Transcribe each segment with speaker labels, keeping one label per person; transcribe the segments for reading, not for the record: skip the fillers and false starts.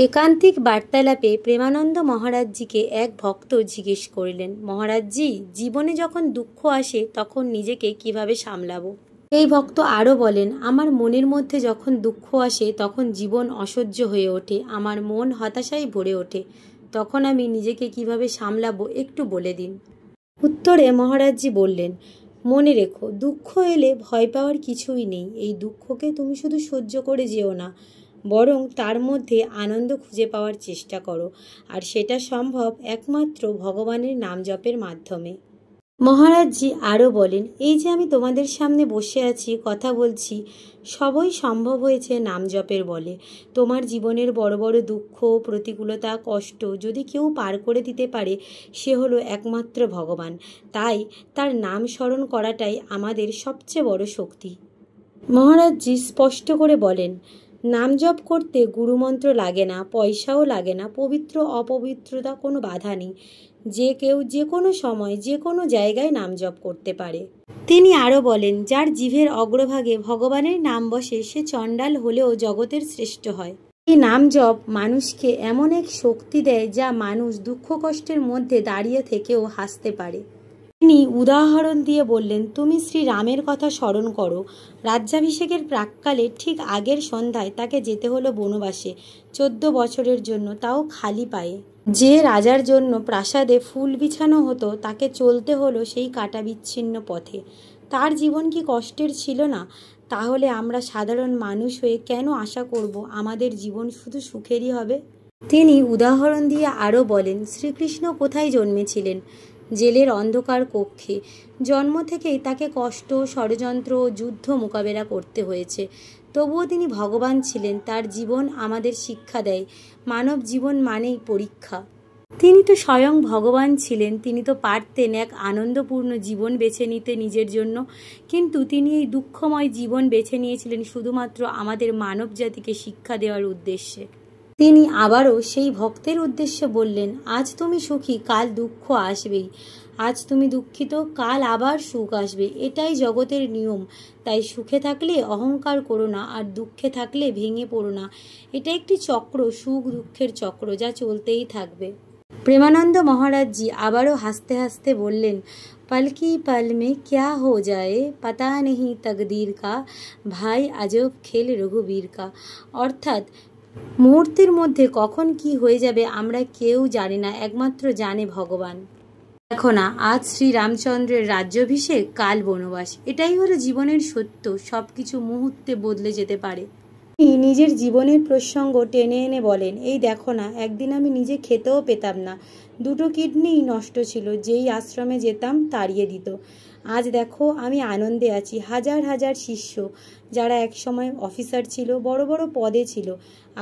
Speaker 1: একান্তিক বার্তালাপে প্রেমানন্দ মহারাজজিকে এক ভক্ত জিজ্ঞেস করিলেন, মহারাজজি, জীবনে যখন দুঃখ আসে তখন নিজেকে কিভাবে সামলাবো? এই ভক্ত আরও বলেন, আমার মনের মধ্যে যখন দুঃখ আসে তখন জীবন অসহ্য হয়ে ওঠে, আমার মন হতাশায় ভরে ওঠে, তখন আমি নিজেকে কিভাবে সামলাবো একটু বলে দিন। উত্তরে মহারাজজি বললেন, মনে রেখো, দুঃখ এলে ভয় পাওয়ার কিছুই নেই। এই দুঃখকে তুমি শুধু সহ্য করে যেও না, বরং তার মধ্যে আনন্দ খুঁজে পাওয়ার চেষ্টা করো, আর সেটা সম্ভব একমাত্র ভগবানের নাম জপের মাধ্যমে। মহারাজজি আরও বলেন, এই যে আমি তোমাদের সামনে বসে আছি, কথা বলছি, সবই সম্ভব হয়েছে নাম জপের বলে। তোমার জীবনের বড় বড় দুঃখ, প্রতিকূলতা, কষ্ট যদি কেউ পার করে দিতে পারে, সে হলো একমাত্র ভগবান। তাই তার নাম স্মরণ করাটাই আমাদের সবচেয়ে বড় শক্তি। মহারাজজি স্পষ্ট করে বলেন, নাম জপ করতে গুরুমন্ত্র লাগে না, পয়সাও লাগে না, পবিত্র অপবিত্রতা কোনো বাধা নেই। যে কেউ যে কোনো সময় যে কোনো জায়গায় নাম জপ করতে পারে। তিনি আরও বলেন, যার জিভের অগ্রভাগে ভগবানের নাম বসে সে চণ্ডাল হলেও জগতের শ্রেষ্ঠ হয়। এই নাম জপ মানুষকে এমন এক শক্তি দেয় যা মানুষ দুঃখ কষ্টের মধ্যে দাঁড়িয়ে থেকেও হাসতে পারে। তিনি উদাহরণ দিয়ে বললেন, তুমি শ্রী রামের কথা স্মরণ করো। রাজ্যাভিষেকের প্রাক্কালে ঠিক আগের সন্ধ্যায় তাকে যেতে হলো বনবাসে 14 বছরের জন্য, তাও খালি পায়ে। যে রাজার জন্য প্রাসাদে ফুল বিছানো হতো তাকে চলতে হলো সেই কাটা বিচ্ছিন্ন পথে। তার জীবন কি কষ্টের ছিল না? তাহলে আমরা সাধারণ মানুষ হয়ে কেন আশা করব আমাদের জীবন শুধু সুখেরই হবে? তিনি উদাহরণ দিয়ে আরও বলেন, শ্রীকৃষ্ণ কোথায় জন্মেছিলেন? জেলের অন্ধকার কক্ষে। জন্ম থেকেই তাকে কষ্ট, ষড়যন্ত্র ও যুদ্ধ মোকাবেলা করতে হয়েছে, তবুও তিনি ভগবান ছিলেন। তার জীবন আমাদের শিক্ষা দেয়, মানব জীবন মানেই পরীক্ষা। তিনি তো স্বয়ং ভগবান ছিলেন, তিনি তো পারতেন এক আনন্দপূর্ণ জীবন বেছে নিতে নিজের জন্য, কিন্তু তিনি এই দুঃখময় জীবন বেছে নিয়েছিলেন শুধুমাত্র আমাদের মানব জাতিকে শিক্ষা দেওয়ার উদ্দেশ্যে। তিনি আবারও সেই ভক্তের উদ্দেশ্যে বললেন, আজ তুমি সুখী, কাল দুঃখ আসবেই। আজ তুমি দুঃখিত, কাল আবার সুখ আসবে। এটাই জগতের নিয়ম। তাই সুখে থাকলে অহংকার করো না, আর দুঃখে থাকলে ভেঙে পড়ো না। এটা একটি চক্র, সুখ দুঃখের চক্র, যা চলতেই থাকবে। প্রেমানন্দ মহারাজজি আবারও হাসতে হাসতে বললেন, पल की पल में क्या हो जाए पता नहीं तकदीर का, भाई अजब खेल रघुबीर का। অর্থাৎ মুহূর্তের মধ্যে কখন কি হয়ে যাবে আমরা কেউ জানি না, একমাত্র জানে ভগবান। দেখো না, আজ শ্রী রামচন্দ্রের রাজ্যাভিষেক, কাল বনবাস। এটাই হলো জীবনের সত্য, সবকিছু মুহূর্তে বদলে যেতে পারে। তিনি নিজের জীবনের প্রসঙ্গ টেনে এনে বলেন, এই দেখো না, একদিন আমি নিজে খেতেও পেতাম না, 2টো কিডনিই নষ্ট ছিল, যেই আশ্রমে যেতাম তাড়িয়ে দিত। আজ দেখো আমি আনন্দে আছি। হাজার হাজার শিষ্য যারা একসময় অফিসার ছিল, বড় বড় পদে ছিল,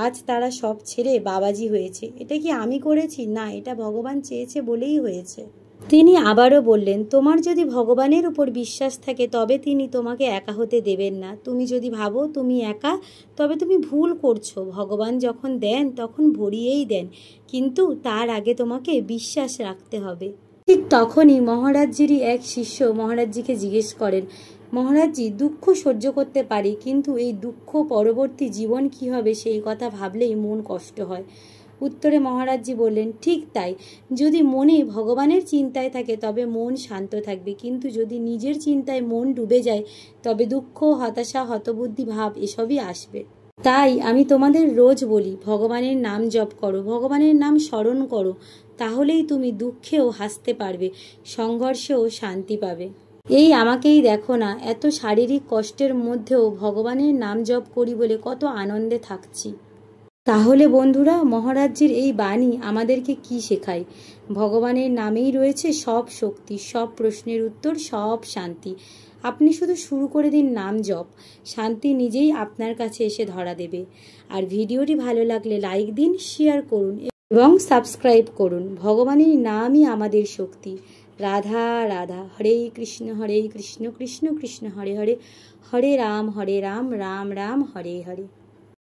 Speaker 1: আজ তারা সব ছেড়ে বাবাজি হয়েছে। এটা কি আমি করেছি? না, এটা ভগবান চেয়েছে বলেই হয়েছে। তিনি আবারও বললেন, তোমার যদি ভগবানের উপর বিশ্বাস থাকে তবে তিনি তোমাকে একা হতে দেবেন না। তুমি যদি ভাবো তুমি একা, তবে তুমি ভুল করছো। ভগবান যখন দেন তখন ভরিয়েই দেন, কিন্তু তার আগে তোমাকে বিশ্বাস রাখতে হবে। ঠিক তখনই মহারাজজিরই এক শিষ্য মহারাজজিকে জিজ্ঞেস করেন, মহারাজজি, দুঃখ সহ্য করতে পারি, কিন্তু এই দুঃখ পরবর্তী জীবন কি হবে সেই কথা ভাবলেই মন কষ্ট হয়। উত্তরে মহারাজজি বললেন, ঠিক তাই, যদি মনে ভগবানের চিন্তায় থাকে তবে মন শান্ত থাকবে, কিন্তু যদি নিজের চিন্তায় মন ডুবে যায় তবে দুঃখ, হতাশা, হতবুদ্ধি ভাব এসবই আসবে। তাই আমি তোমাদের রোজ বলি, ভগবানের নাম জপ করো, ভগবানের নাম স্মরণ করো, তাহলেই তুমি দুঃখেও হাসতে পারবে, সংঘর্ষেও শান্তি পাবে। এই আমাকেই দেখো না, এত শারীরিক কষ্টের মধ্যেও ভগবানের নাম জপ করি বলে কত আনন্দে থাকছি। তাহলে বন্ধুরা, মহারাজজির এই বাণী আমাদেরকে কি শেখায়? ভগবানের নামেই রয়েছে সব শক্তি, সব প্রশ্নের উত্তর, সব শান্তি। আপনি শুধু শুরু করে দিন নাম জপ, শান্তি নিজেই আপনার কাছে এসে ধরা দেবে। আর ভিডিওটি ভালো লাগলে লাইক দিন, শেয়ার করুন এবং সাবস্ক্রাইব করুন। ভগবানের নামই আমাদের শক্তি। রাধা রাধা। হরে কৃষ্ণ কৃষ্ণ কৃষ্ণ হরে হরে, হরে রাম রাম রাম হরে হরে।